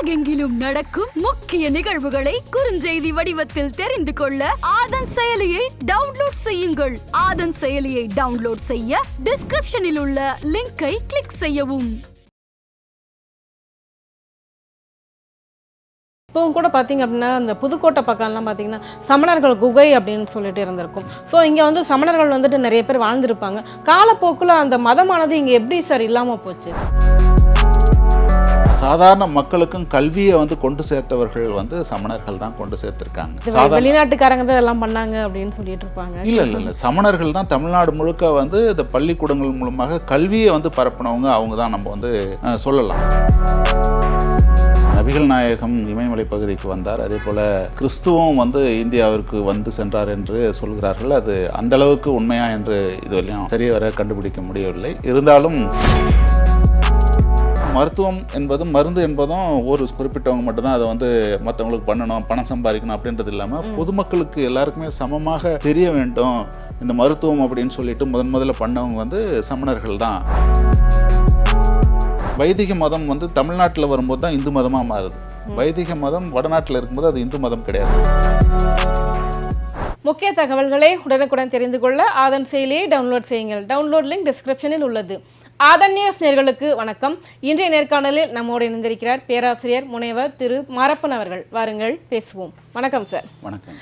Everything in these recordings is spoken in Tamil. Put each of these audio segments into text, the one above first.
உலகெங்கிலும் நடக்கும் முக்கிய நிகழ்வுகளை குறுஞ்செய்தி வடிவத்தில் தெரிந்து கொள்ள ஆதன் செயலியை டவுன்லோட் செய்யுங்கள். ஆதன் செயலியை டவுன்லோட் செய்ய டிஸ்கிரிப்ஷனில் உள்ள லிங்கை கிளிக் செய்யவும். இப்போவும் கூட பார்த்தீங்க அப்படின்னா இந்த புதுக்கோட்டை பக்கம்லாம் பார்த்தீங்கன்னா சமணர்கள் குகை அப்படின்னு சொல்லிட்டு இருந்திருக்கும். ஸோ இங்கே வந்து சமணர்கள் வந்துட்டு நிறைய பேர் வாழ்ந்துருப்பாங்க. காலப்போக்கில் அந்த மதமானது இங்கே எப்படி சார் இல்லாமல் போச்சு? சாதாரண மக்களுக்கும் கல்வியை வந்து கொண்டு சேர்த்தவர்கள் வந்து சமணர்கள் தான் கொண்டு சேர்த்திருக்காங்க. வெளிநாட்டுக்காரங்க தான் எல்லாம் பண்ணாங்க அப்படின்னு சொல்லிட்டு இருப்பாங்க. இல்ல சமணர்கள் தான் தமிழ்நாடு முழுக்க வந்து இந்த பள்ளிக்கூடங்கள் மூலமாக கல்வியை வந்து பரப்பினவங்க. அவங்க தான் நம்ம வந்து சொல்லலாம். நபிகள் நாயகம் இமயமலை பகுதிக்கு வந்தார். அதே போல கிறிஸ்துவம் வந்து இந்தியாவிற்கு வந்து சென்றார் என்று சொல்கிறார்கள். அது அந்த அளவுக்கு உண்மையா என்று இதுவரையும் சரியவர கண்டுபிடிக்க முடியவில்லை. இருந்தாலும் மருத்துவம் என்பதும் மருந்து என்பதும் ஒரு குறிப்பிட்டவங்க மட்டும்தான் அதை வந்து மற்றவங்களுக்கு பண்ணணும், பணம் சம்பாதிக்கணும் அப்படின்றது இல்லாமல் பொதுமக்களுக்கு எல்லாருக்குமே சமமாக தெரிய வேண்டும் இந்த மருத்துவம் அப்படின்னு சொல்லிட்டு முதல்ல பண்ணவங்க வந்து சமணர்கள் தான். வைதிக மதம் வந்து தமிழ்நாட்டில் வரும்போது தான் இந்து மதமாக மாறுது. வைதிக மதம் வடநாட்டில் இருக்கும்போது அது இந்து மதம் கிடையாது. முக்கிய தகவல்களை உடனுக்குடன் தெரிந்து கொள்ள ஆதன் செயலியை டவுன்லோட் செய்யுங்கள். டவுன்லோட் லிங்க் டிஸ்கிரிப்ஷனில் உள்ளது. ஆதன் நியூஸ் நேயர்களுக்கு வணக்கம். இன்றைய நேர்காணலில் நம்மோடு இணைந்திருக்கிறார் பேராசிரியர் முனைவர் திரு மாரப்பன் அவர்கள். வாருங்கள் பேசுவோம். வணக்கம் சார். வணக்கம்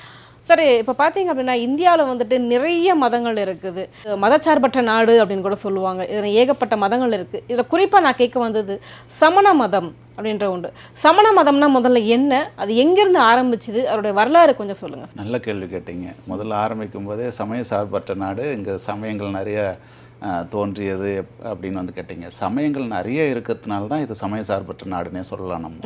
சார். இப்போ பார்த்தீங்க அப்படின்னா இந்தியாவில் வந்துட்டு நிறைய மதங்கள் இருக்குது. மதச்சார்பற்ற நாடு அப்படின்னு கூட சொல்லுவாங்க. இதில் ஏகப்பட்ட மதங்கள் இருக்குது. இதில் குறிப்பாக நான் கேட்க வந்தது சமண மதம் அப்படின்ற ஒன்று. சமண மதம்னா முதல்ல என்ன, அது எங்கேருந்து ஆரம்பிச்சுது, அதோடைய வரலாறு கொஞ்சம் சொல்லுங்கள். நல்ல கேள்வி கேட்டீங்க. முதல்ல ஆரம்பிக்கும் போதே சமய சார்பற்ற நாடு, இங்கே சமயங்கள் நிறைய தோன்றியது அப்படின்னு வந்து கேட்டீங்க. சமயங்கள் நிறைய இருக்கிறதுனால தான் இது சமய சார்பற்ற நாடுன்னே சொல்லலாம். நம்ம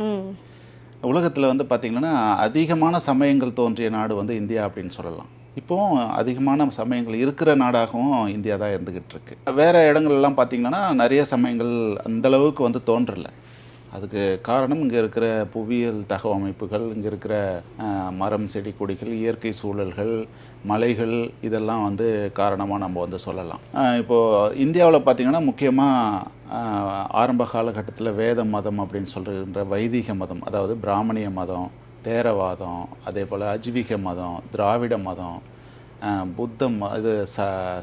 உலகத்தில் வந்து பார்த்திங்கன்னா அதிகமான சமயங்கள் தோன்றிய நாடு வந்து இந்தியா அப்படின்னு சொல்லலாம். இப்போது அதிகமான சமயங்கள் இருக்கிற நாடாகவும் இந்தியா தான் இருந்துக்கிட்டு இருக்கு. வேறு இடங்கள்லாம் பார்த்திங்கன்னா நிறைய சமயங்கள் அந்தளவுக்கு வந்து தோன்றலை. அதுக்கு காரணம் இங்கே இருக்கிற புவியியல் தகவமைப்புகள், இங்கே இருக்கிற மரம் செடி கொடிகள், இயற்கை சூழல்கள், மலைகள், இதெல்லாம் வந்து காரணமாக நம்ம வந்து சொல்லலாம். இப்போது இந்தியாவில் பார்த்திங்கன்னா முக்கியமாக ஆரம்ப காலகட்டத்தில் வேத மதம் அப்படின்னு சொல்கிற வைதிக மதம், அதாவது பிராமணிய மதம், தேரவாதம், அதே போல் அஜ்விக மதம், திராவிட மதம், புத்தம், இது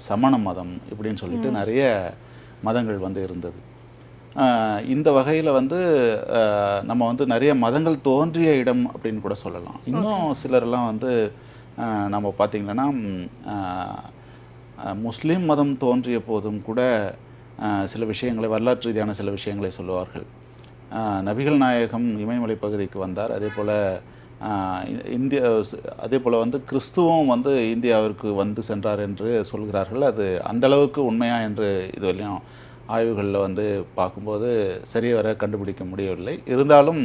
சமண மதம் இப்படின்னு சொல்லிட்டு நிறைய மதங்கள் வந்து இருந்தது. இந்த வகையில் வந்து நம்ம வந்து நிறைய மதங்கள் தோன்றிய இடம் அப்படின்னு கூட சொல்லலாம். இன்னும் சிலரெல்லாம் வந்து நம்ம பார்த்திங்கன்னா முஸ்லீம் மதம் தோன்றிய போதும் கூட சில விஷயங்களை, வரலாற்று ரீதியான சில விஷயங்களை சொல்லுவார்கள். நபிகள் நாயகம் இமயமலை பகுதிக்கு வந்தார். அதே போல் வந்து கிறிஸ்துவம் வந்து இந்தியாவிற்கு வந்து சென்றார் என்று சொல்கிறார்கள். அது அந்தளவுக்கு உண்மையா என்று இதுவரையும் ஆய்வுகளில் வந்து பார்க்கும்போது சரியவர கண்டுபிடிக்க முடியவில்லை. இருந்தாலும்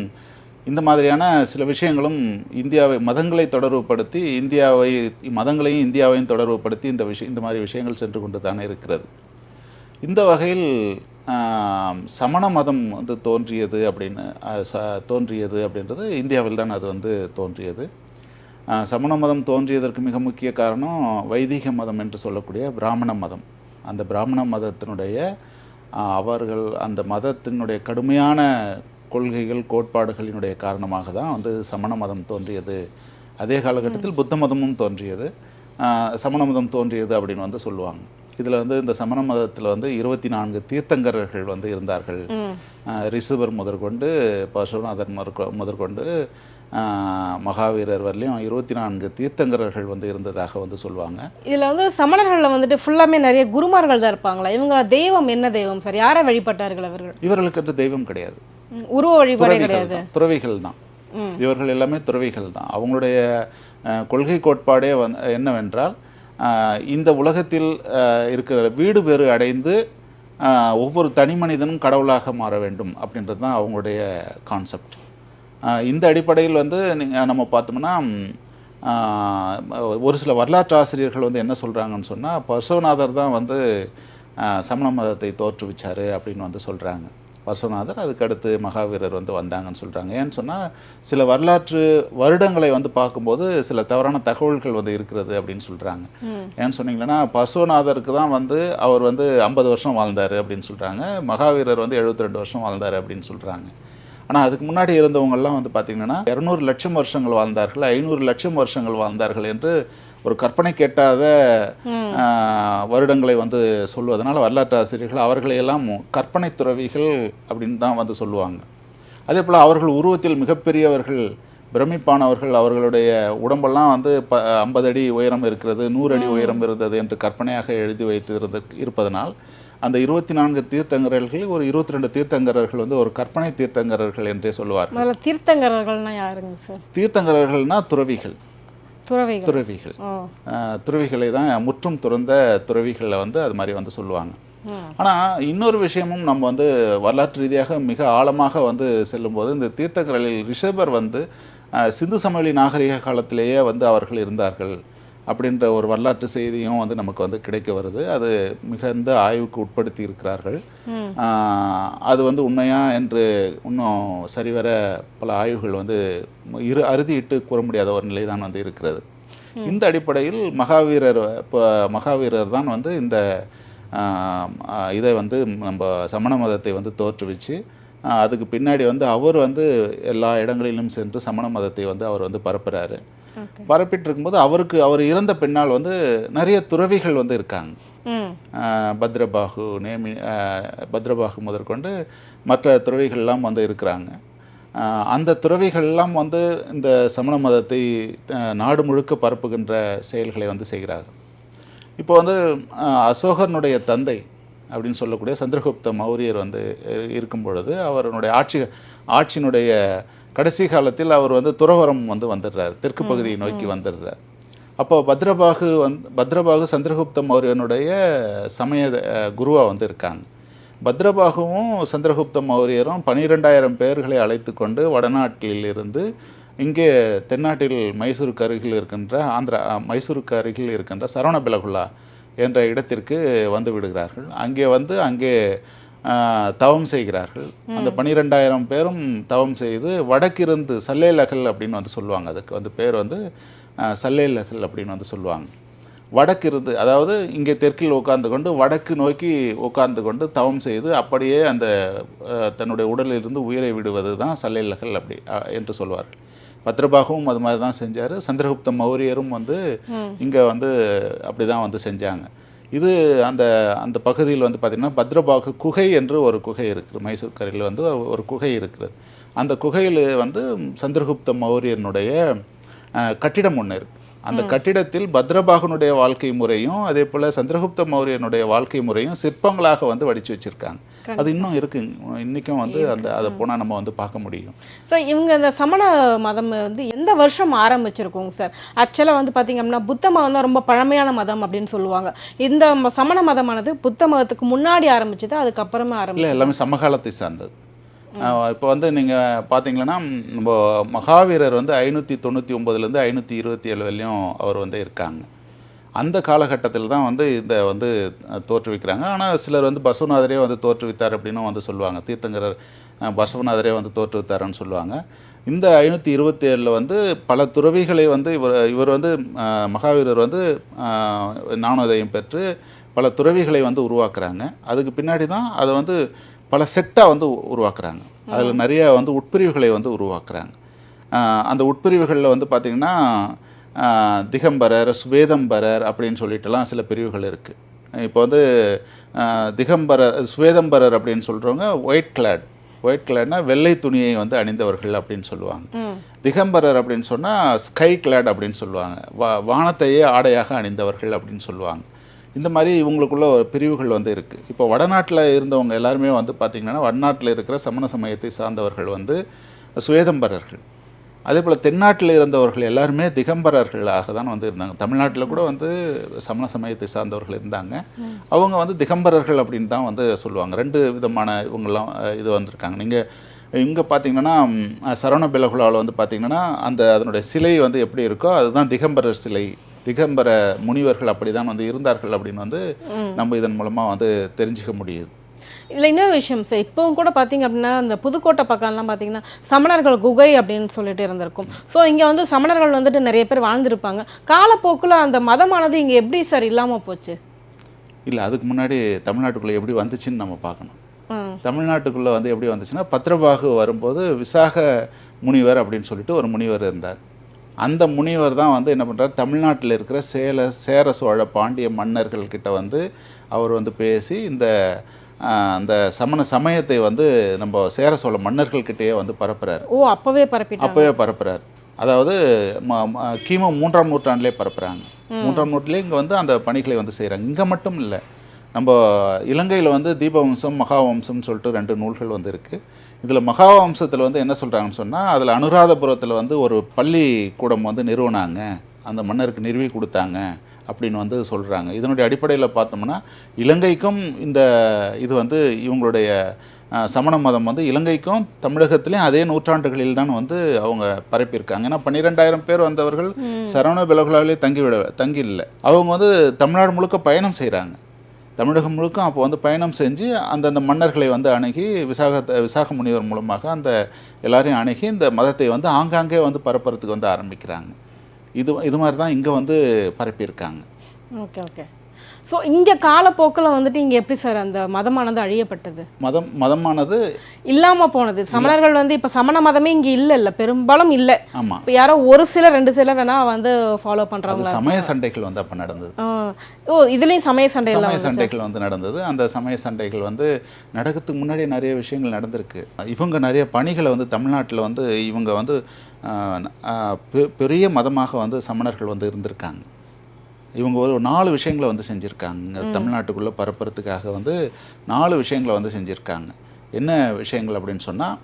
இந்த மாதிரியான சில விஷயங்களும் இந்தியாவை மதங்களை தொடர்புபடுத்தி மதங்களையும் இந்தியாவையும் தொடர்புபடுத்தி இந்த மாதிரி விஷயங்கள் சென்று கொண்டு தானே இருக்கிறது. இந்த வகையில் சமண மதம் வந்து தோன்றியது அப்படின்றது இந்தியாவில் தான் அது வந்து தோன்றியது. சமண மதம் தோன்றியதற்கு மிக முக்கிய காரணம் வைதிக மதம் என்று சொல்லக்கூடிய பிராமண மதம். அந்த பிராமண மதத்தினுடைய அவர்கள் அந்த மதத்தினுடைய கடுமையான கொள்கைகள், கோட்பாடுகளினுடைய காரணமாக தான் வந்து சமண மதம் தோன்றியது. அதே காலகட்டத்தில் புத்த மதமும் தோன்றியது, சமண மதம் தோன்றியது அப்படின்னு வந்து சொல்லுவாங்க. இதில் வந்து இந்த சமண மதத்தில் வந்து 24 தீர்த்தங்கரர்கள் வந்து இருந்தார்கள். ரிஷிபர் முதற்கொண்டு பரசுநாதர் முதற்கொண்டு மகாவீரர் வரலையும் 24 தீர்த்தங்கரர்கள் வந்து இருந்ததாக வந்து சொல்லுவாங்க. இதில் வந்து சமணர்களில் வந்துட்டு ஃபுல்லாமே நிறைய குருமார்கள் தான் இருப்பாங்களா? இவங்க தெய்வம் என்ன தெய்வம் சார்? யாரை வழிபட்டார்கள் அவர்கள்? இவர்களுக்கு தெய்வம் கிடையாது, உருவ வழிபாடு கிடையாது, துறவிகள் தான். இவர்கள் எல்லாமே துறவிகள் தான். அவங்களுடைய கொள்கை கோட்பாடே என்னவென்றால் இந்த உலகத்தில் இருக்கிற வீடு பேறு அடைந்து ஒவ்வொரு தனி மனிதனும் கடவுளாக மாற வேண்டும் அப்படின்றது தான் அவங்களுடைய கான்செப்ட். இந்த அடிப்படையில் வந்து நம்ம பார்த்தோம்னா ஒரு சில வரலாற்று ஆசிரியர்கள் வந்து என்ன சொல்கிறாங்கன்னு சொன்னால், பரசுநாதர் தான் வந்து சமண மதத்தை தோற்றுவிச்சார் அப்படின்னு வந்து சொல்கிறாங்க. பரசுநாதர், அதுக்கடுத்து மகாவீரர் வந்து வந்தாங்கன்னு சொல்கிறாங்க. ஏன்னு சொன்னால் சில வரலாற்று வருடங்களை வந்து பார்க்கும்போது சில தவறான தகவல்கள் வந்து இருக்கிறது அப்படின்னு சொல்கிறாங்க. ஏன்னு சொன்னீங்கன்னா பரசுநாதருக்கு தான் வந்து அவர் வந்து 50 வருஷம் வாழ்ந்தார் அப்படின்னு சொல்கிறாங்க, மகாவீரர் வந்து 72 வருஷம் வாழ்ந்தார் அப்படின்னு சொல்கிறாங்க. ஆனால் அதுக்கு முன்னாடி இருந்தவங்கெல்லாம் வந்து பார்த்திங்கன்னா 200 லட்சம் வருஷங்கள் வாழ்ந்தார்கள், 500 லட்சம் வருஷங்கள் வாழ்ந்தார்கள் என்று ஒரு கற்பனை கேட்டாத வருடங்களை வந்து சொல்வதனால் வரலாற்று ஆசிரியர்கள் அவர்களையெல்லாம் கற்பனை துறவிகள் அப்படின்னு தான் வந்து சொல்லுவாங்க. அதே போல் அவர்கள் உருவத்தில் மிகப்பெரியவர்கள், பிரமிப்பானவர்கள், அவர்களுடைய உடம்பெல்லாம் வந்து 50 அடி உயரம் இருக்கிறது, 100 அடி உயரம் இருந்தது என்று கற்பனையாக எழுதி வைத்து இருப்பதனால் அந்த 24 தீர்த்தங்கரர்கள் ஒரு 22 தீர்த்தங்கரர்கள் வந்து ஒரு கற்பனை தீர்த்தங்கரர்கள் என்றே சொல்லுவார்கள். தீர்த்தங்கரர்கள்னா யாருங்க சார்? தீர்த்தங்கரர்கள்னா துறவிகள். துறவிகள் துறவிகளை தான் முற்றும் துறந்த துறவிகளை வந்து அது மாதிரி வந்து சொல்லுவாங்க. ஆனால் இன்னொரு விஷயமும் நம்ம வந்து வரலாற்று ரீதியாக மிக ஆழமாக வந்து செல்லும்போது இந்த தீர்த்தங்கரர்களில் ரிஷபர் வந்து சிந்து சமவெளி நாகரிக காலத்திலேயே வந்து அவர்கள் இருந்தார்கள் அப்படின்ற ஒரு வரலாற்று செய்தியும் வந்து நமக்கு வந்து கிடைக்க வருது. அது மிகுந்த ஆய்வுக்கு உட்படுத்தி இருக்கிறார்கள். அது வந்து உண்மையா என்று இன்னும் சரிவர பல ஆய்வுகள் வந்து அறுதியிட்டு கூற முடியாத ஒரு நிலை தான் வந்து இருக்கிறது. இந்த அடிப்படையில் மகாவீரர் தான் வந்து இந்த இதை வந்து நம்ம சமண மதத்தை வந்து தோற்றுவிச்சு அதுக்கு பின்னாடி வந்து அவர் வந்து எல்லா இடங்களிலும் சென்று சமண மதத்தை வந்து அவர் வந்து பரப்புகிறாரு. பரப்பிட்டு இருக்கும்போது அவர் இறந்த பின்னால் வந்து நிறைய துறவிகள் வந்து இருக்காங்க. பத்ரபாகு முதற்கொண்டு மற்ற துறவிகள்லாம் வந்து இருக்கிறாங்க. அந்த துறவிகள்லாம் வந்து இந்த சமண மதத்தை நாடு முழுக்க பரப்புகின்ற செயல்களை வந்து செய்கிறார்கள். இப்போ வந்து அசோகனுடைய தந்தை அப்படின்னு சொல்லக்கூடிய சந்திரகுப்த மௌரியர் வந்து இருக்கும் பொழுது அவருடைய ஆட்சியினுடைய கடைசி காலத்தில் அவர் வந்து துறவரம் வந்து வந்துடுறார், தெற்கு பகுதியை நோக்கி வந்துடுறார். அப்போ பத்ரபாகு சந்திரகுப்த மௌரியனுடைய சமய குருவாக வந்து இருக்காங்க. பத்ரபாகுவும் சந்திரகுப்த மௌரியரும் 12,000 பேர்களை அழைத்து கொண்டு வடநாட்டில் இருந்து இங்கே தென்னாட்டில் மைசூருக்கு அருகில் இருக்கின்ற சரவணபெலகுலா என்ற இடத்திற்கு வந்து விடுகிறார்கள். அங்கே தவம் செய்கிறார்கள். அந்த 12,000 பேரும் தவம் செய்து வடக்கிருந்து சல்லேலகல் அப்படின்னு வந்து சொல்லுவாங்க. அதுக்கு வந்து பேர் வந்து சல்லேலகல் அப்படின்னு வந்து சொல்லுவாங்க. வடக்கிருந்து, அதாவது இங்கே தெற்கில் உட்கார்ந்து கொண்டு வடக்கு நோக்கி உட்கார்ந்து கொண்டு தவம் செய்து அப்படியே அந்த தன்னுடைய உடலிலிருந்து உயிரை விடுவது தான் சல்லேலகல் அப்படி என்று சொல்வார்கள். பத்ரபாகுவும் அது மாதிரி தான் செஞ்சார். சந்திரகுப்த மௌரியரும் வந்து இங்கே வந்து அப்படி தான் வந்து செஞ்சாங்க. இது அந்த பகுதியில் வந்து பார்த்திங்கன்னா பத்ரபாகு குகை என்று ஒரு குகை இருக்குது. மைசூர் கரையில் வந்து ஒரு குகை இருக்கிறது. அந்த குகையில் வந்து சந்திரகுப்த மௌரியனுடைய கட்டிடம் ஒன்று இருக்குது. அந்த கட்டிடத்தில் பத்ரபாகுனுடைய வாழ்க்கை முறையும் அதே போல் சந்திரகுப்த மௌரியனுடைய வாழ்க்கை முறையும் சிற்பங்களாக வந்து வடித்து வச்சுருக்காங்க. அது இன்னும் இருக்குது, இன்றைக்கும் வந்து அதை போனால் நம்ம வந்து பார்க்க முடியும். ஸோ இவங்க இந்த சமண மதம் வந்து எந்த வருஷம் ஆரம்பிச்சிருக்கோங்க சார்? ஆக்சுவலாக வந்து பார்த்திங்க அப்படின்னா புத்த மதம் தான் ரொம்ப பழமையான மதம் அப்படின்னு சொல்லுவாங்க. இந்த சமண மதமானது புத்த மதத்துக்கு முன்னாடி ஆரம்பிச்சது, அதுக்கப்புறமே இல்லை, எல்லாமே சமகாலத்தை சார்ந்தது. இப்போ வந்து நீங்கள் பார்த்தீங்கன்னா நம்ம மகாவீரர் வந்து 599லேருந்து 527 வரையும் அவர் வந்து இருக்காங்க. அந்த காலகட்டத்தில் தான் வந்து இதை வந்து தோற்றுவிக்கிறாங்க. ஆனால் சிலர் வந்து பசவநாதரே வந்து தோற்றுவித்தார் அப்படின்னும் வந்து சொல்லுவாங்க. தீர்த்தங்கரர் பசவநாதரே வந்து தோற்றுவித்தாருன்னு சொல்லுவாங்க. இந்த 527 வந்து பல துறவிகளை வந்து இவர் வந்து மகாவீரர் வந்து ஞானோதயம் பெற்று பல துறவிகளை வந்து உருவாக்குறாங்க. அதுக்கு பின்னாடி தான் அதை வந்து பல செட்டாக வந்து உருவாக்குறாங்க. அதில் நிறைய வந்து உட்பிரிவுகளை வந்து உருவாக்குறாங்க. அந்த உட்பிரிவுகளில் வந்து பார்த்திங்கன்னா திகம்பரர், ஸ்வேதம்பரர் அப்படின்னு சொல்லிட்டுலாம் சில பிரிவுகள் இருக்குது. இப்போ வந்து ஸ்வேதம்பரர் அப்படின்னு சொல்கிறவங்க ஒயிட் கிளாட்னா வெள்ளை துணியை வந்து அணிந்தவர்கள் அப்படின்னு சொல்லுவாங்க. திகம்பரர் அப்படின்னு சொன்னால் ஸ்கை கிளாட் அப்படின்னு சொல்லுவாங்க, வானத்தையே ஆடையாக அணிந்தவர்கள் அப்படின்னு சொல்லுவாங்க. இந்த மாதிரி இவங்களுக்குள்ள ஒரு பிரிவுகள் வந்து இருக்குது. இப்போ வடநாட்டில் இருந்தவங்க எல்லாருமே வந்து பார்த்திங்கன்னா வடநாட்டில் இருக்கிற சமண சமயத்தை சார்ந்தவர்கள் வந்து சுவேதம்பரர்கள். அதே போல் தென்னாட்டில் இருந்தவர்கள் எல்லாருமே திகம்பரர்களாக தான் வந்து இருந்தாங்க. தமிழ்நாட்டில் கூட வந்து சமண சமயத்தை சார்ந்தவர்கள் இருந்தாங்க. அவங்க வந்து திகம்பரர்கள் அப்படின்னு தான் வந்து சொல்லுவாங்க. 2 விதமான இவங்கெல்லாம் இது வந்திருக்காங்க. நீங்கள் இங்கே பார்த்தீங்கன்னா சரவணபெலகுலாவில் வந்து பார்த்திங்கன்னா அதனுடைய சிலை வந்து எப்படி இருக்கோ அதுதான் திகம்பரர் சிலை. திகம்பர முனிவர்கள் அப்படி தான் வந்து இருந்தார்கள் அப்படின்னு வந்து நம்ம இதன் மூலமாக வந்து தெரிஞ்சுக்க முடியுது. இதில் இன்னொரு விஷயம் சார், இப்போவும் கூட பார்த்திங்க அப்படின்னா அந்த புதுக்கோட்டை பக்கம்லாம் பார்த்திங்கன்னா சமணர்கள் குகை அப்படின்னு சொல்லிட்டு இருந்திருக்கும். ஸோ இங்கே வந்து சமணர்கள் வந்துட்டு நிறைய பேர் வாழ்ந்துருப்பாங்க. காலப்போக்கில் அந்த மதமானது இங்கே எப்படி சார் இல்லாமல் போச்சு? இல்லை, அதுக்கு முன்னாடி தமிழ்நாட்டுக்குள்ளே எப்படி வந்துச்சுன்னு நம்ம பார்க்கணும். தமிழ்நாட்டுக்குள்ளே வந்து எப்படி வந்துச்சுன்னா பத்ரபாகு வரும்போது விசாக முனிவர் அப்படின்னு சொல்லிட்டு ஒரு முனிவர் இருந்தார். அந்த முனிவர் தான் வந்து என்ன பண்ணுறார், தமிழ்நாட்டில் இருக்கிற சேர சோழ பாண்டிய மன்னர்கள்கிட்ட வந்து அவர் வந்து பேசி அந்த சமண சமயத்தை வந்து நம்ம சேர சோழ மன்னர்கள்கிட்டயே வந்து பரப்புறாரு. அப்பவே பரப்புறாரு. அதாவது கிமு 3ஆம் நூற்றாண்டிலே பரப்புகிறாங்க. 3ஆம் நூற்றாண்டிலே இங்கே வந்து அந்த பணிகளை வந்து செய்கிறாங்க. இங்கே மட்டும் இல்லை, நம்ம இலங்கையில் வந்து தீபவம்சம் மகாவம்சம்னு சொல்லிட்டு 2 நூல்கள் வந்து இருக்குது. இதில் மகாவம்சத்தில் வந்து என்ன சொல்கிறாங்கன்னு சொன்னால், அதில் அனுராதபுரத்தில் வந்து ஒரு பள்ளிக்கூடம் வந்து நிறுவனாங்க, அந்த மன்னருக்கு நிறுவி கொடுத்தாங்க அப்படின்னு வந்து சொல்கிறாங்க. இதனுடைய அடிப்படையில் பார்த்தோம்னா இலங்கைக்கும் இது வந்து இவங்களுடைய சமண மதம் வந்து இலங்கைக்கும் தமிழகத்திலையும் அதே நூற்றாண்டுகளில் தான் வந்து அவங்க பரப்பியிருக்காங்க. ஏன்னா 12,000 பேர் வந்தவர்கள் சரவண பெலகுலாவிலே தங்கி இல்லை. அவங்க வந்து தமிழ்நாடு முழுக்க பயணம் செய்கிறாங்க. தமிழகம் முழுக்க அப்போ வந்து பயணம் செஞ்சு அந்தந்த மன்னர்களை வந்து அணுகி விசாக முனிவர் மூலமாக அந்த எல்லாரையும் அணுகி இந்த மதத்தை வந்து ஆங்காங்கே வந்து பரப்புறதுக்கு வந்து ஆரம்பிக்கிறாங்க. இது மாதிரி தான் இங்கே வந்து பரப்பியிருக்காங்க. ஓகே. ஸோ இங்கே காலப்போக்கில் வந்துட்டு இங்கே எப்படி சார் அந்த மதமானது அழியப்பட்டது? மதமானது இல்லாமல் போனது. சமணர்கள் வந்து இப்போ சமண மதமே இங்கே இல்லை பெரும்பாலும் இல்லை. ஆமாம். இப்போ யாரோ ஒரு சிலர் 2 சிலர் வேணால் வந்து ஃபாலோ பண்ணுறாங்க. சமய சண்டைகள் வந்து அப்போ நடந்தது. இதுலேயும் சமய சண்டைகள் வந்து நடந்தது. அந்த சமய சண்டைகள் வந்து நடக்கிறதுக்கு முன்னாடி நிறைய விஷயங்கள் நடந்திருக்கு. இவங்க நிறைய பணிகளை வந்து தமிழ்நாட்டில் வந்து இவங்க வந்து பெரிய மதமாக வந்து சமணர்கள் வந்து இருந்திருக்காங்க. இவங்க ஒரு 4 விஷயங்களை வந்து செஞ்சுருக்காங்க. தமிழ்நாட்டுக்குள்ளே பரப்புறதுக்காக வந்து 4 விஷயங்களை வந்து செஞ்சுருக்காங்க. என்ன விஷயங்கள் அப்படின்னு சொன்னால்,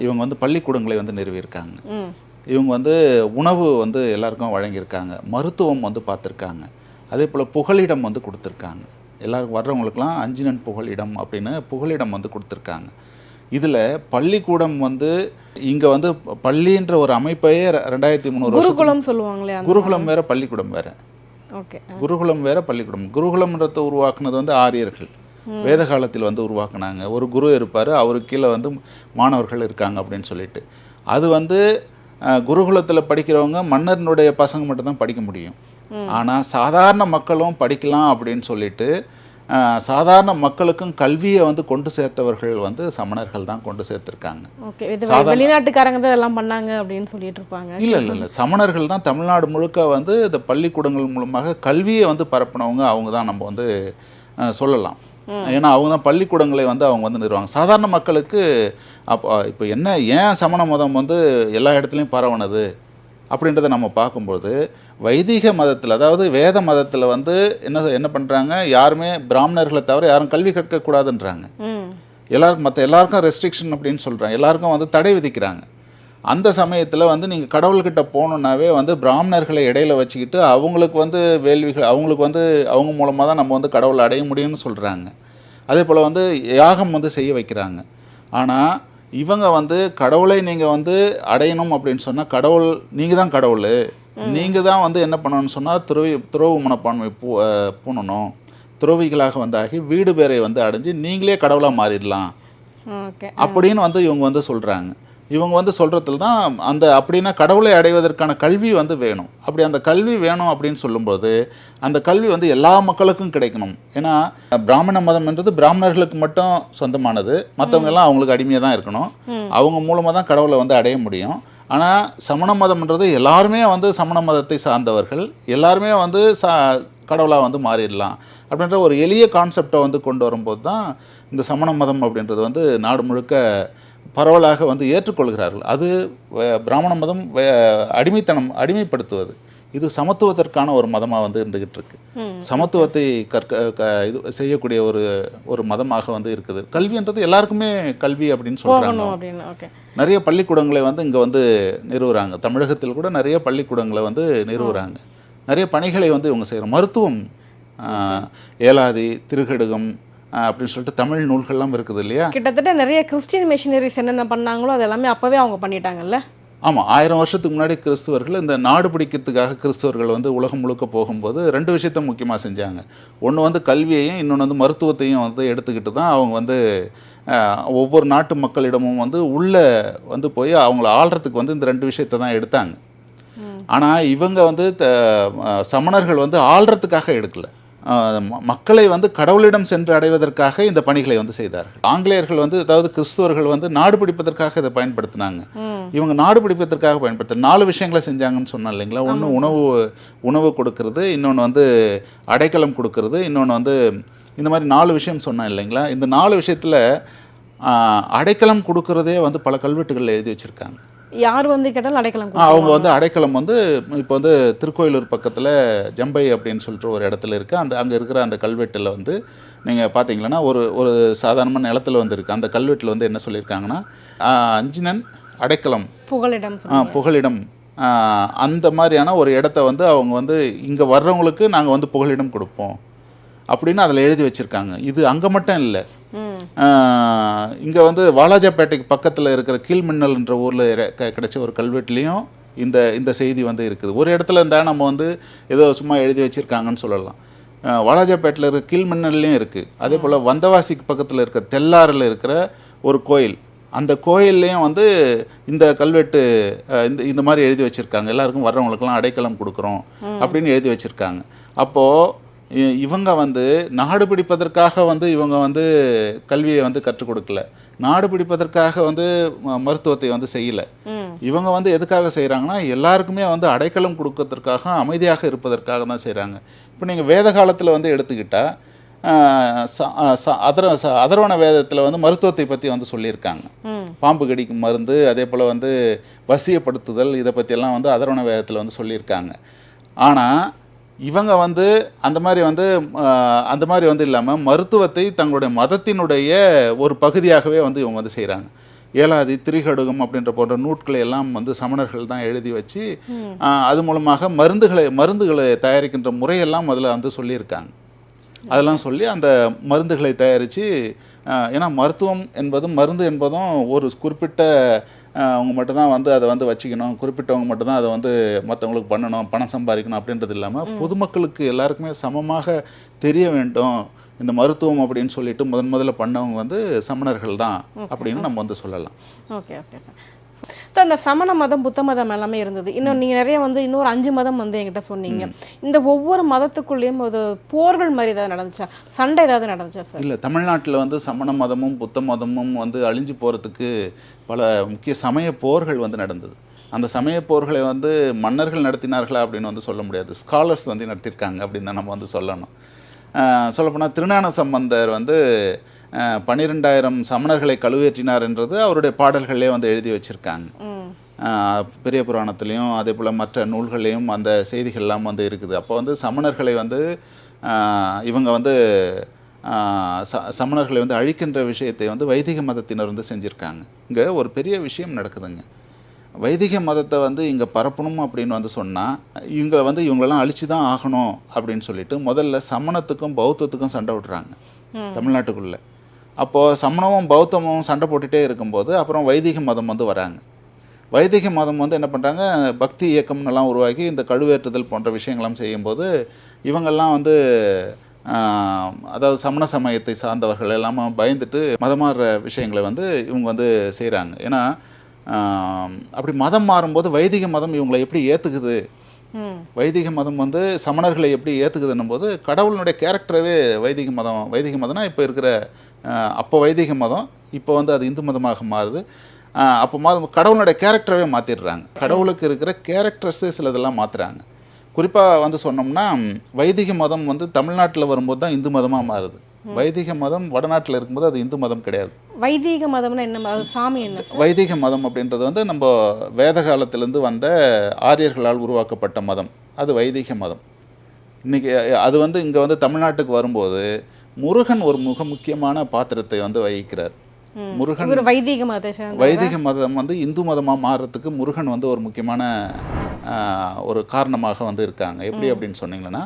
இவங்க வந்து பள்ளிக்கூடங்களை வந்து நிறுவியிருக்காங்க. இவங்க வந்து உணவு வந்து எல்லாருக்கும் வழங்கியிருக்காங்க. மருத்துவம் வந்து பார்த்துருக்காங்க. அதே போல் புகலிடம் வந்து கொடுத்துருக்காங்க. எல்லாருக்கும் வர்றவங்களுக்கெல்லாம் 5 நன் புகலிடம் அப்படின்னு புகலிடம் வந்து கொடுத்துருக்காங்க. இதில் பள்ளிக்கூடம் வந்து இங்கே வந்து பள்ளின்ற ஒரு அமைப்பையே 2300 குருகுலம் சொல்லுவாங்களே, குருகுலம் வேற பள்ளிக்கூடம் வேற. ஓகே. குருகுலம் வேற பள்ளிக்கூடம். குருகுலம்ன்றதை உருவாக்குனது வந்து ஆரியர்கள் வேத காலத்தில் வந்து உருவாக்குனாங்க. ஒரு குரு இருப்பார், அவருக்கு கீழே வந்து மாணவர்கள் இருக்காங்க அப்படின்னு சொல்லிட்டு. அது வந்து குருகுலத்தில் படிக்கிறவங்க மன்னனுடைய பசங்க மட்டும்தான் படிக்க முடியும். ஆனால் சாதாரண மக்களும் படிக்கலாம் அப்படின்னு சொல்லிட்டு சாதாரண மக்களுக்கும் கல்வியை வந்து கொண்டு சேர்த்தவர்கள் வந்து சமணர்கள் தான் கொண்டு சேர்த்திருக்காங்க. வெளிநாட்டுக்காரங்க தான் எல்லாம் பண்ணாங்க அப்படின்னு சொல்லிட்டு இருப்பாங்க. இல்லை, சமணர்கள் தான் தமிழ்நாடு முழுக்க வந்து இந்த பள்ளிக்கூடங்கள் மூலமாக கல்வியை வந்து பரப்பினவங்க. அவங்க தான் நம்ம வந்து சொல்லலாம். ஏன்னா அவங்க தான் பள்ளிக்கூடங்களை வந்து அவங்க வந்து நிறுவாங்க. சாதாரண மக்களுக்கு இப்போ ஏன் சமண மதம் வந்து எல்லா இடத்துலையும் பரவனது அப்படின்றத நம்ம பார்க்கும்போது, வைதிக மதத்தில் அதாவது வேத மதத்தில் வந்து என்ன பண்ணுறாங்க, யாருமே பிராமணர்களை தவிர யாரும் கல்வி கற்கக்கூடாதுன்றாங்க. எல்லாருக்கும் ரெஸ்ட்ரிக்ஷன் அப்படின்னு சொல்கிறாங்க. எல்லாருக்கும் வந்து தடை விதிக்கிறாங்க. அந்த சமயத்தில் வந்து நீங்கள் கடவுள்கிட்ட போகணுன்னாவே வந்து பிராமணர்களை இடையில வச்சுக்கிட்டு அவங்களுக்கு வந்து வேள்விகள் அவங்களுக்கு வந்து அவங்க மூலமாக தான் நம்ம வந்து கடவுளை அடைய முடியும்னு சொல்கிறாங்க. அதே போல் வந்து யாகம் வந்து செய்ய வைக்கிறாங்க. ஆனால் இவங்க வந்து கடவுளை நீங்கள் வந்து அடையணும் அப்படின்னு சொன்னால் நீங்கள் தான் கடவுள், நீங்கள் தான் வந்து என்ன பண்ணணும்னு சொன்னால் துறவு மனப்பான்மை பூணணும், துறவிகளாக வந்தாகி வீடு பேரை வந்து அடைஞ்சு நீங்களே கடவுளாக மாறிடலாம் அப்படின்னு வந்து இவங்க வந்து சொல்கிறாங்க. இவங்க வந்து சொல்கிறதுல தான் அப்படின்னா கடவுளை அடைவதற்கான கல்வி வந்து வேணும். அப்படி அந்த கல்வி வேணும் அப்படின்னு சொல்லும்போது அந்த கல்வி வந்து எல்லா மக்களுக்கும் கிடைக்கணும். ஏன்னா பிராமண மதம்ன்றது பிராமணர்களுக்கு மட்டும் சொந்தமானது, மற்றவங்க எல்லாம் அவங்களுக்கு அடிமையாக தான் இருக்கணும். அவங்க மூலமாக தான் கடவுளை வந்து அடைய முடியும். ஆனால் சமண மதம்ன்றது எல்லாருமே வந்து சமண மதத்தை சார்ந்தவர்கள், எல்லாருமே வந்து கடவுளாக வந்து மாறிடலாம் அப்படின்ற ஒரு எளிய கான்செப்டை வந்து கொண்டு வரும்போது தான் இந்த சமண மதம் அப்படின்றது வந்து நாடு முழுக்க பரவலாக வந்து ஏற்றுக்கொள்கிறார்கள். அது பிராமண மதம் அடிமைப்படுத்துவது, இது சமத்துவத்திற்கான ஒரு மதமாக வந்து இருந்துகிட்டு இருக்கு. சமத்துவத்தை இது செய்யக்கூடிய ஒரு மதமாக வந்து இருக்குது. கல்வின்றது எல்லாருக்குமே கல்வி அப்படின்னு சொல்றாங்க. நிறைய பள்ளிக்கூடங்களை வந்து இங்கே வந்து நிறுவுறாங்க. தமிழகத்தில் கூட நிறைய பள்ளிக்கூடங்களை வந்து நிறுவுறாங்க. நிறைய பணிகளை வந்து இவங்க செய்கிறாங்க. மருத்துவம், ஏலாதி, திருகடுகம் அப்படின்னு சொல்லிட்டு தமிழ் நூல்கள்லாம் இருக்குது இல்லையா. கிட்டத்தட்ட நிறைய கிறிஸ்டியன் மிஷினரிஸ் என்னென்ன பண்ணாங்களோ அது எல்லாமே அப்போவே அவங்க பண்ணிட்டாங்கல்ல. ஆமாம், 1000 வருஷத்துக்கு முன்னாடி கிறிஸ்துவர்கள் இந்த நாடு பிடிக்கிறதுக்காக கிறிஸ்துவர்கள் வந்து உலகம் முழுக்க போகும்போது 2 விஷயத்த முக்கியமாக செஞ்சாங்க. ஒன்று வந்து கல்வியையும், இன்னொன்று வந்து மருத்துவத்தையும் வந்து எடுத்துக்கிட்டு தான் அவங்க வந்து ஒவ்வொரு நாட்டு மக்களிடமும் வந்து உள்ளே வந்து போய் அவங்கள ஆள்றதுக்கு வந்து இந்த 2 விஷயத்தை தான் எடுத்தாங்க. ஆனால் இவங்க வந்து சமணர்கள் வந்து ஆள்றதுக்காக எடுக்கலை, மக்களை வந்து கடவுளிடம் சென்று அடைவதற்காக இந்த பணிகளை வந்து செய்தார்கள். ஆங்கிலேயர்கள் வந்து அதாவது கிறிஸ்துவர்கள் வந்து நாடு பிடிப்பதற்காக இதை பயன்படுத்தினாங்க. இவங்க நாடு பிடிப்பதற்காக பயன்படுத்த 4 விஷயங்களை செஞ்சாங்கன்னு சொன்னோம் இல்லைங்களா. ஒன்று உணவு கொடுக்கறது, இன்னொன்று வந்து அடைக்கலம் கொடுக்கறது, இன்னொன்று வந்து இந்த மாதிரி 4 விஷயம் சொன்னேன் இல்லைங்களா. இந்த 4 விஷயத்தில் அடைக்கலம் கொடுக்கறதே வந்து பல கல்வெட்டுகளில் எழுதி வச்சுருக்காங்க. யார் வந்து கேட்டாலும் அடைக்கலம் அவங்க வந்து அடைக்கலம் வந்து இப்போ வந்து திருக்கோயிலூர் பக்கத்தில் ஜம்பை அப்படின்னு சொல்லிட்டு ஒரு இடத்துல இருக்குது. அங்கே இருக்கிற அந்த கல்வெட்டில் வந்து நீங்கள் பார்த்தீங்கன்னா ஒரு சாதாரணமான நிலத்தில் வந்து இருக்குது. அந்த கல்வெட்டில் வந்து என்ன சொல்லியிருக்காங்கன்னா அஞ்சினன் அடைக்கலம் புகலிடம் அந்த மாதிரியான ஒரு இடத்த வந்து அவங்க வந்து இங்கே வர்றவங்களுக்கு நாங்கள் வந்து புகலிடம் கொடுப்போம் அப்படின்னு அதில் எழுதி வச்சுருக்காங்க. இது அங்கே மட்டும் இல்லை, இங்கே வந்து வாலாஜாப்பேட்டைக்கு பக்கத்தில் இருக்கிற கீழ்மின்னல்ன்ற ஊரில் கிடைச்ச ஒரு கல்வெட்டுலேயும் இந்த செய்தி வந்து இருக்குது. ஒரு இடத்துல இருந்தால் நம்ம வந்து ஏதோ சும்மா எழுதி வச்சுருக்காங்கன்னு சொல்லலாம். வாலாஜாப்பேட்டில் இருக்கிற கீழ்மின்னல்லையும் இருக்குது. அதே போல் வந்தவாசிக்கு பக்கத்தில் இருக்கிற தெல்லாறில் இருக்கிற ஒரு கோயில், அந்த கோயில்லையும் வந்து இந்த கல்வெட்டு இந்த மாதிரி எழுதி வச்சுருக்காங்க. எல்லாருக்கும் வர்றவங்களுக்கெல்லாம் அடைக்கலம் கொடுக்குறோம் அப்படின்னு எழுதி வச்சுருக்காங்க. அப்போது இவங்க வந்து நாடு பிடிப்பதற்காக வந்து இவங்க வந்து கல்வியை வந்து கற்றுக் கொடுக்கல, நாடு பிடிப்பதற்காக வந்து மருத்துவத்தை வந்து செய்யலை. இவங்க வந்து எதுக்காக செய்கிறாங்கன்னா எல்லாருக்குமே வந்து அடைக்கலம் கொடுக்கறதுக்காக, அமைதியாக இருப்பதற்காக தான் செய்கிறாங்க. இப்போ நீங்கள் வேத காலத்தில் வந்து எடுத்துக்கிட்டால் அதர்வண வேதத்தில் வந்து மருத்துவத்தை பற்றி வந்து சொல்லியிருக்காங்க. பாம்பு கடிக்கும் மருந்து, அதே போல் வந்து வசியப்படுத்துதல், இதை பற்றியெல்லாம் வந்து அதர்வண வேதத்தில் வந்து சொல்லியிருக்காங்க. ஆனால் இவங்க வந்து அந்த மாதிரி வந்து இல்லாமல் மருத்துவத்தை தங்களுடைய மதத்தினுடைய ஒரு பகுதியாகவே வந்து இவங்க வந்து செய்கிறாங்க. ஏலாதி, திரிகடுகம் அப்படின்ற போன்ற நூட்களை எல்லாம் வந்து சமணர்கள் தான் எழுதி வச்சு அது மூலமாக மருந்துகளை தயாரிக்கின்ற முறையெல்லாம் அதில் வந்து சொல்லியிருக்காங்க. அதெல்லாம் சொல்லி அந்த மருந்துகளை தயாரித்து, ஏன்னா மருத்துவம் என்பதும் மருந்து என்பதும் ஒரு குறிப்பிட்ட அவங்க மட்டும்தான் வந்து அதை வந்து வச்சுக்கணும், குறிப்பிட்டவங்க மட்டும்தான் அதை வந்து மற்றவங்களுக்கு பண்ணணும், பணம் சம்பாதிக்கணும் அப்படின்றது இல்லாமல் பொதுமக்களுக்கு எல்லாருக்குமே சமமாக தெரிய வேண்டும் இந்த மருத்துவம் அப்படின்னு சொல்லிட்டு முதல்ல பண்ணவங்க வந்து சமணர்கள் தான் அப்படின்னு நம்ம வந்து சொல்லலாம். Okay okay sir. ஸோ இந்த சமண மதம், புத்த மதம் எல்லாமே இருந்தது. இன்னும் நீங்கள் நிறைய வந்து இன்னொரு 5 மதம் வந்து என்கிட்ட சொன்னீங்க. இந்த ஒவ்வொரு மதத்துக்குள்ளேயும் ஒரு போர்கள் மாதிரி ஏதாவது நடந்துச்சா, சண்டை ஏதாவது நடந்துச்சா சார்? இல்லை, தமிழ்நாட்டில் வந்து சமண மதமும் புத்த மதமும் வந்து அழிஞ்சு போகிறதுக்கு பல முக்கிய சமய போர்கள் வந்து நடந்தது. அந்த சமய போர்களை வந்து மன்னர்கள் நடத்தினார்களா அப்படின்னு வந்து சொல்ல முடியாது, ஸ்காலர்ஸ் வந்து நடத்தியிருக்காங்க அப்படின்னு தான் நம்ம வந்து சொல்லணும். சொல்லப்போனால் திருஞான சம்பந்தர் வந்து 12,000 சமணர்களை கழுவேற்றினார் என்றது அவருடைய பாடல்களே வந்து எழுதி வச்சுருக்காங்க. பெரிய புராணத்துலேயும் அதே போல் மற்ற நூல்களையும் அந்த செய்திகள்லாம் வந்து இருக்குது. அப்போ வந்து சமணர்களை வந்து இவங்க வந்து சமணர்களை வந்து அழிக்கின்ற விஷயத்தை வந்து வைதிக மதத்தினர் வந்து செஞ்சுருக்காங்க. இங்கே ஒரு பெரிய விஷயம் நடக்குதுங்க. வைதிக மதத்தை வந்து இங்கே பரப்பணும் அப்படின்னு வந்து சொன்னால் இங்கே வந்து இவங்களெல்லாம் அழிச்சு தான் ஆகணும் அப்படின்னு சொல்லிட்டு முதல்ல சமணத்துக்கும் பௌத்தத்துக்கும் சண்டை விட்றாங்க தமிழ்நாட்டுக்குள்ளே. அப்போது சமணமும் பௌத்தமும் சண்டை போட்டுகிட்டே இருக்கும்போது அப்புறம் வைதிக மதம் வந்து வராங்க. வைதிக மதம் வந்து என்ன பண்ணுறாங்க, பக்தி இயக்கம்னெல்லாம் உருவாக்கி இந்த கழுவேற்றுதல் போன்ற விஷயங்கள்லாம் செய்யும்போது இவங்கெல்லாம் வந்து அதாவது சமண சமயத்தை சார்ந்தவர்கள் எல்லாமே பயந்துட்டு மதமாற விஷயங்களை வந்து இவங்க வந்து செய்கிறாங்க. ஏன்னா அப்படி மதம் மாறும்போது வைதிக மதம் இவங்களை எப்படி ஏற்றுக்குது, வைதிக மதம் வந்து சமணர்களை எப்படி ஏற்றுக்குதுன்னும் போது கடவுளுடைய கேரக்டரவே வைதிக மதம்னா இப்போ இருக்கிற அப்போ வைதிக மதம் இப்போ வந்து அது இந்து மதமாக மாறுது. அப்போ கடவுளுடைய கேரக்டரவே மாற்றிடுறாங்க. கடவுளுக்கு இருக்கிற கேரக்டர்ஸே சிலதெல்லாம் மாற்றுறாங்க. குறிப்பாக வந்து சொன்னோம்னா வைதிக மதம் வந்து தமிழ்நாட்டில் வரும்போது தான் இந்து மதமாக மாறுது. வைதிக மதம் வடநாட்டில் இருக்கும்போது அது இந்து மதம் கிடையாது. வைதிக மதம்னா என்ன, சாமி என்ன? வைதிக மதம் அப்படின்றது வந்து நம்ம வேத காலத்திலேருந்து வந்த ஆரியர்களால் உருவாக்கப்பட்ட மதம், அது வைதிக மதம். இன்றைக்கி அது வந்து இங்கே வந்து தமிழ்நாட்டுக்கு வரும்போது முருகன் ஒரு மிக முக்கியமான பாத்திரத்தை வந்து வகிக்கிறார். முருகன் வைதிக மதம் வந்து இந்து மதமாக மாறுறதுக்கு முருகன் வந்து ஒரு முக்கியமான ஒரு காரணமாக வந்து இருக்காங்க. எப்படி அப்படின்னு சொன்னீங்கன்னா